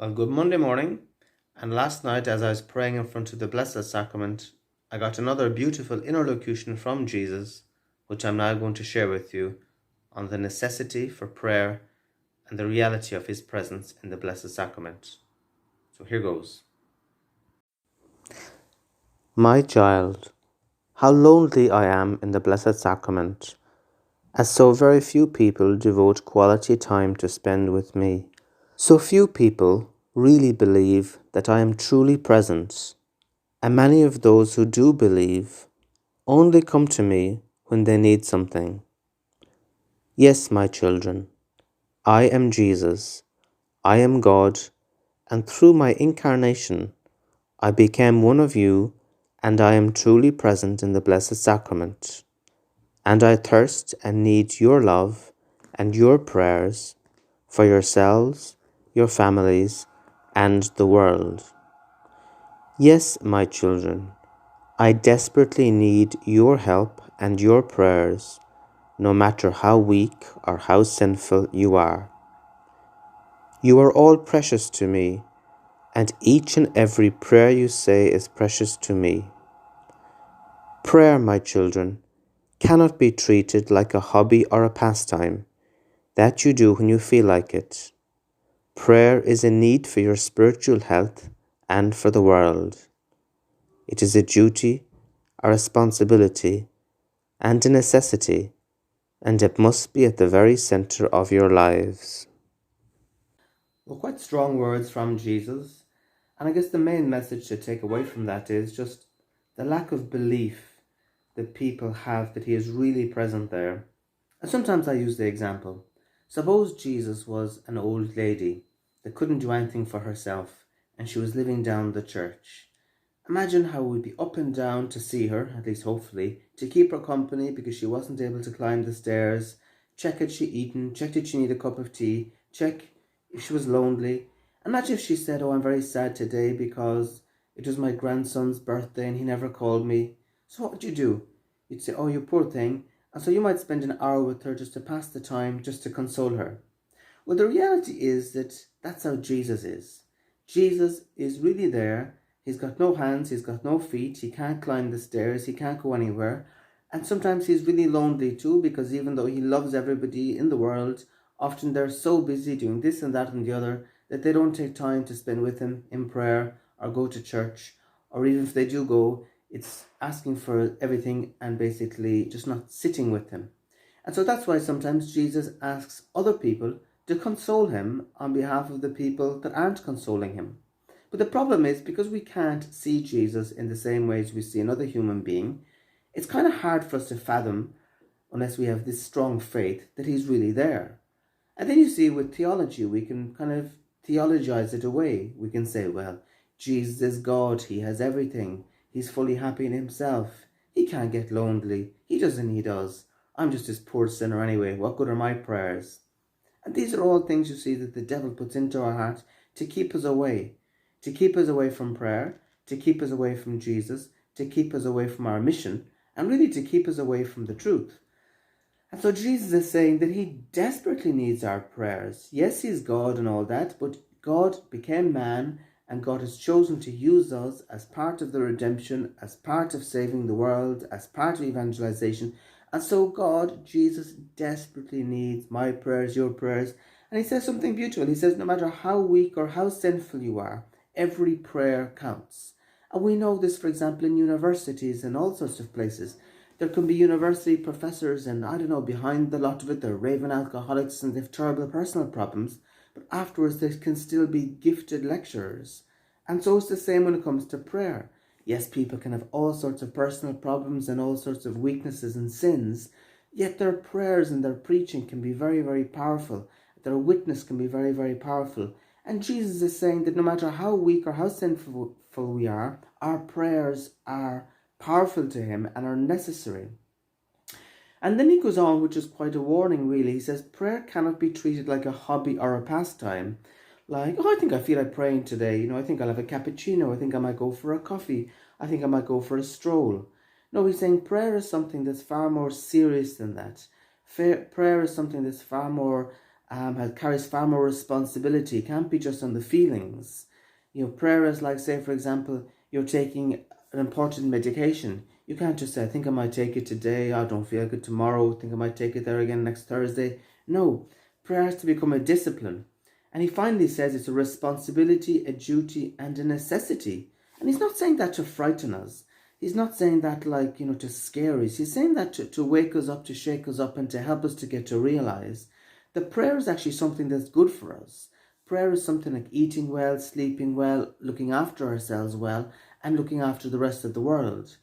Well, good Monday morning. And last night, as I was praying in front of the Blessed Sacrament, I got another beautiful interlocution from Jesus, which I'm now going to share with you on the necessity for prayer and the reality of His presence in the Blessed Sacrament. So here goes. My child, how lonely I am in the Blessed Sacrament, as so very few people devote quality time to spend with me. So few people really believe that I am truly present, and many of those who do believe only come to me when they need something. Yes, my children, I am Jesus, I am God, and through my incarnation, I became one of you, and I am truly present in the Blessed Sacrament. And I thirst and need your love and your prayers for yourselves, your families, and the world. Yes, my children, I desperately need your help and your prayers, no matter how weak or how sinful you are. You are all precious to me, and each and every prayer you say is precious to me. Prayer, my children, cannot be treated like a hobby or a pastime that you do when you feel like it. Prayer is a need for your spiritual health and for the world. It is a duty, a responsibility, and a necessity, and it must be at the very center of your lives. Well, quite strong words from Jesus. And I guess the main message to take away from that is just the lack of belief that people have that He is really present there. And sometimes I use the example. Suppose Jesus was an old lady that couldn't do anything for herself and she was living down the church. Imagine how we'd be up and down to see her, at least hopefully, to keep her company because she wasn't able to climb the stairs, check had she eaten, check did she need a cup of tea, check if she was lonely. Imagine if she said, "Oh, I'm very sad today because it was my grandson's birthday and he never called me." So what would you do? You'd say, "Oh, you poor thing." And so you might spend an hour with her just to pass the time, just to console her. Well, the reality is that that's how Jesus is. Jesus is really there. He's got no hands, he's got no feet, he can't climb the stairs, he can't go anywhere. And sometimes he's really lonely too, because even though he loves everybody in the world, often they're so busy doing this and that and the other that they don't take time to spend with him in prayer or go to church. Or even if they do go, it's asking for everything and basically just not sitting with him. And so that's why sometimes Jesus asks other people to console him on behalf of the people that aren't consoling him. But the problem is, because we can't see Jesus in the same way as we see another human being, it's kind of hard for us to fathom, unless we have this strong faith, that he's really there. And then you see, with theology, we can kind of theologize it away. We can say, well, Jesus is God, he has everything, he's fully happy in himself, he can't get lonely, he doesn't need us. I'm just this poor sinner anyway, what good are my prayers? And these are all things you see that the devil puts into our heart to keep us away from prayer, to keep us away from Jesus, to keep us away from our mission, and really to keep us away from the truth. And so Jesus is saying that he desperately needs our prayers. Yes, he's God and all that, but God became man and God has chosen to use us as part of the redemption, as part of saving the world, as part of evangelization. And so God, Jesus, desperately needs my prayers, your prayers. And he says something beautiful. He says, no matter how weak or how sinful you are, every prayer counts. And we know this, for example, in universities and all sorts of places. There can be university professors and, I don't know, behind the lot of it, they're raving alcoholics and they've terrible personal problems. But afterwards, they can still be gifted lecturers. And so it's the same when it comes to prayer. Yes, people can have all sorts of personal problems and all sorts of weaknesses and sins, yet their prayers and their preaching can be very, very powerful. Their witness can be very, very powerful. And Jesus is saying that no matter how weak or how sinful we are, our prayers are powerful to him and are necessary. And then he goes on, which is quite a warning really. He says, prayer cannot be treated like a hobby or a pastime. Like, oh, I think I feel like praying today. I think I'll have a cappuccino. I think I might go for a coffee. I think I might go for a stroll. No, he's saying prayer is something that's far more serious than that. Prayer is something that's far more carries far more responsibility. It can't be just on the feelings. Prayer is like, say, for example, you're taking an important medication. You can't just say, I think I might take it today. I don't feel good tomorrow. I think I might take it there again next Thursday. No, prayer has to become a discipline. And he finally says it's a responsibility, a duty, and a necessity. And he's not saying that to frighten us. He's not saying that to scare us. He's saying that to wake us up, to shake us up, and to help us to get to realize that prayer is actually something that's good for us. Prayer is something like eating well, sleeping well, looking after ourselves well, and looking after the rest of the world.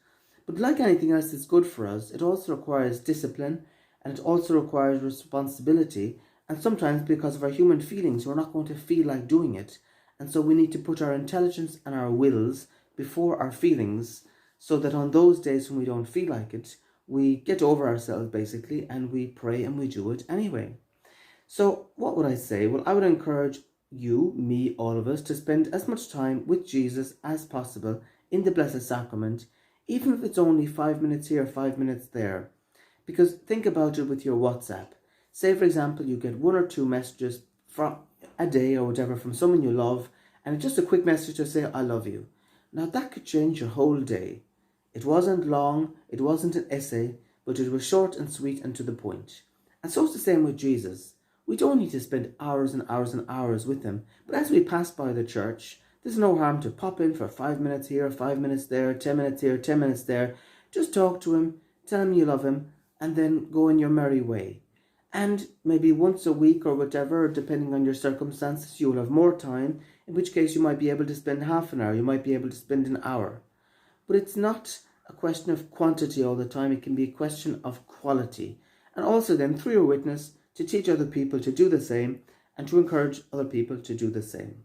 But like anything else that's good for us, it also requires discipline, and it also requires responsibility. And sometimes, because of our human feelings, we're not going to feel like doing it. And so we need to put our intelligence and our wills before our feelings, so that on those days when we don't feel like it, we get over ourselves basically, and we pray and we do it anyway. So what would I say? Well, I would encourage you, me, all of us, to spend as much time with Jesus as possible in the Blessed Sacrament, even if it's only 5 minutes here, 5 minutes there. Because think about it with your WhatsApp. Say, for example, you get 1 or 2 messages from a day or whatever from someone you love, and it's just a quick message to say, I love you. Now that could change your whole day. It wasn't long, it wasn't an essay, but it was short and sweet and to the point. And so it's the same with Jesus. We don't need to spend hours and hours and hours with him, but as we pass by the church, there's no harm to pop in for 5 minutes here, 5 minutes there, 10 minutes here, 10 minutes there. Just talk to him, tell him you love him, and then go in your merry way. And maybe once a week or whatever, depending on your circumstances, you will have more time, in which case you might be able to spend half an hour, you might be able to spend an hour. But it's not a question of quantity all the time, it can be a question of quality. And also then, through your witness, to teach other people to do the same and to encourage other people to do the same.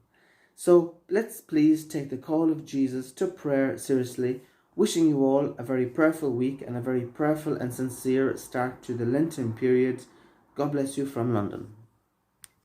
So let's please take the call of Jesus to prayer seriously, wishing you all a very prayerful week and a very prayerful and sincere start to the Lenten period. God bless you from London.